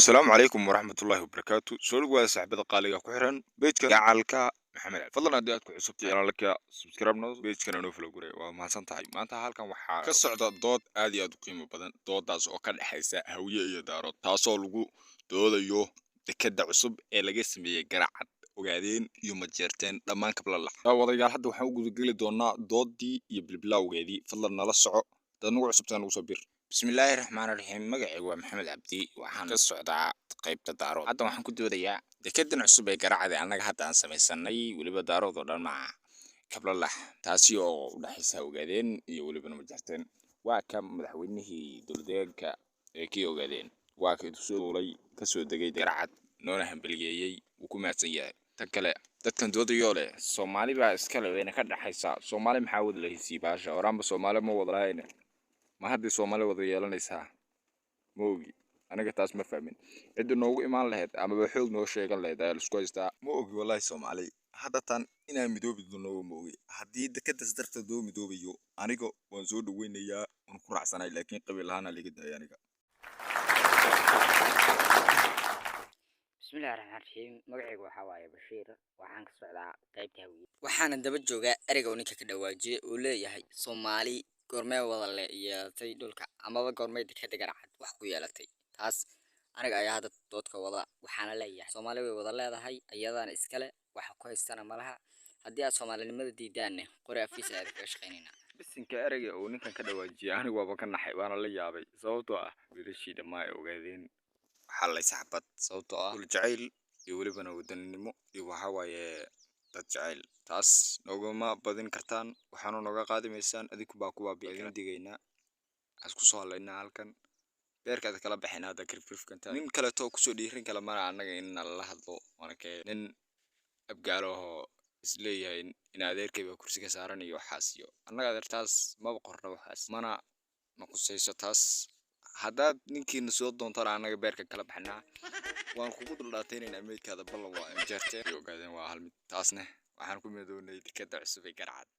السلام عليكم ورحمة الله وبركاته. سؤال waa saaxiibada qaaliga ku xiran page-ka gacalka maxamed Ali. Fadlan haddii aad ku cusub tahay channelka subscribe noo page-kana noo follow gareey. Waa mahadsan tahay. Maanta halkan waxaa ka socda dood aad iyo aad u qiimo badan. Doodaas oo ka dhaxaysa Hawiye iyo Daarood, taasoo lagu doodayo dekedda cusub ee laga sameeyay Garacad, Ogaadeen iyo Majeerteen dhammaan kablalax. Wadayaal hadda waxaan u gudageli doonaa doodii iyo bilbilowgeedii. Fadlan nala soco. Dad nagu cusubtaan ugu soo bir. bismillaahi raxmaani raxiim. magacaygu waa maxamed cabdi, waxaan ka socdaa qaybta daarood. hadda waxaan ku doodayaa dekedan cusub ee Garacad ee annaga hadda aan samaysanay, weliba daarood oo dhan maaha, kablalax, taasi oo u dhaxaysa Ogaadeen iyo weliba Majeerteen. waa ka madaxweynihii dowladdeegaanka ee kii Ogaadeen, waa ka soo duulay ka soo degay Garacad, noona hambaliyeeyay, wuu ku mahadsan yahay. tan kale dadkan doodayoo leh Soomaali baa iskale weyna ka dhaxaysa, Soomaali maxaa wada lahaysiin baasha, oraanba Soomaali ma wada lahayne ma haddii Soomaali wada yeelanaysaa ma ogi. aniga taas ma fahmin. cidda noogu imaan lahayd amaba xoog noo sheegan lahayd ayaa la isku haystaa. ma ogi wallahi Soomaali hadda tan inaan midoobi doono ma ogi. haddii dekedaas darteed loo midoobayo aniga waan soo dhaweynayaa, waan ku raacsanahay, laakiin qabiil ahaan aa liga daaya aniga. bismillahi raxmaani raxiim. magacaygu waxaa waaye Bashiir, waxaan ka socdaa qaybta Hawiye, waxaana daba joogaa ereyga uu ninka ka dhawaajiyay uu leeyahay Soomaali goormee wada yeelatay dhulka amaba goormee dekeda Garacad wax ku yeelatay. taas aniga ayaa hadda doodka wada, waxaana leeyahay Soomaali way wada leedahay, iyadana iskale, waxa ku haystana malaha. haddii aad Soomaalinimada diidaanne qori afiisa aad kaga shaqaynaynaa. bisinka ereyga uu ninkan ka dhawaajiyay anigu waaba ka naxay, waana la yaabay, sababtoo ah wiilashii dhammaa ay Ogaadeen waxaa lay saxbad, sababtoo ah dhul jacayl iyo welibana wadaninimo iyo waxaa waaye dad jacayl. taas noogama badin kartaan, waxaanu nooga qaadimaysaan, adigu baa kuwaa idin digaynaa. waxaan isku soo hadlaynaa halkan beerkaada kala baxayna hadda kirfirfkanta. nin kaleetoo kusoo dhiirin kala mana annaga in nala hadlo, waanakee nin abgaalahoo isleeyahay in adeerkayba kursiga saaran iyo waxaas, iyo annaga adeertaas maba qorna waxaas, mana naqusayso taas. haddaad ninkiina soo doontana annaga beerka kala baxnaa, waan kugu duldhaataynaynaa meydkaada. ballan waa Majeerteen iyo Ogaadeen waa hal mid. taasne waxaan ku midownay dekedda cusub ee Garacad.